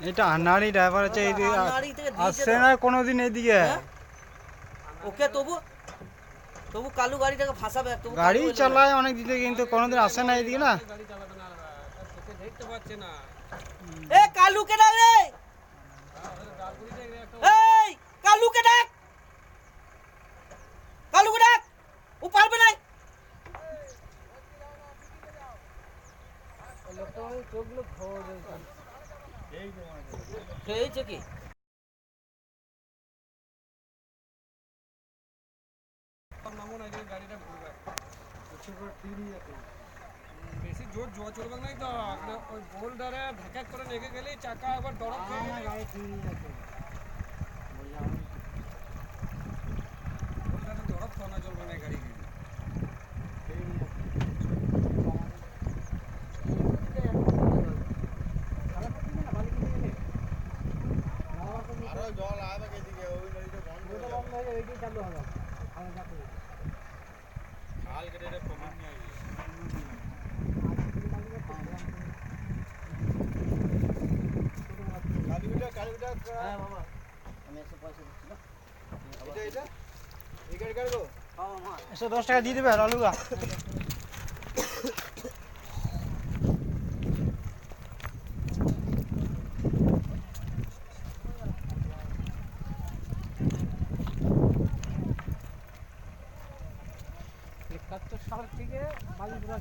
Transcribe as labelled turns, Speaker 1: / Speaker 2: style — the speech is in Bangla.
Speaker 1: এটা আনাড়ি ড্রাইভার আছে, এইদিকে
Speaker 2: আনাড়ি থেকে দিয়েছে
Speaker 1: আসছে
Speaker 2: তো।
Speaker 1: না কোনোদিন এইদিকে।
Speaker 2: হ্যাঁ? ওকে তবু কালু গাড়িটাকে ফাঁসাবে, তবু
Speaker 1: গাড়ি
Speaker 2: কালু এলো না।
Speaker 1: চালায় অনেক দিকে, কিন্তু কোনোদিন আসে না এইদিকে না।
Speaker 3: গাড়ি চালাবে না, তার চোখে দেখতে পাচ্ছে না।
Speaker 2: এ কালুকে ডাক রে, এই কালুকে ডাক, কালুকে ডাক, ও পারবে না। খেয়েছে কি?
Speaker 3: নামো না, যে গাড়িটা ঘুরবে। বেশি জোর জোর চলবে নাই তো, ওই বোল্ডারে ধাক্কা করে লেগে গেলেই চাকা আবার দরদ খেয়ে গেলে বোল্ডারে দরদ খাওয়ানো চলবে না গাড়িকে।
Speaker 2: হ্যাঁ বাবা, আমি 100 পয়সা দিচ্ছি না। হ্যাঁ মামা।
Speaker 1: 110 টাকা দিয়ে দেবে আলুগা।
Speaker 3: একাত্তর সাল থেকে বালিপুরা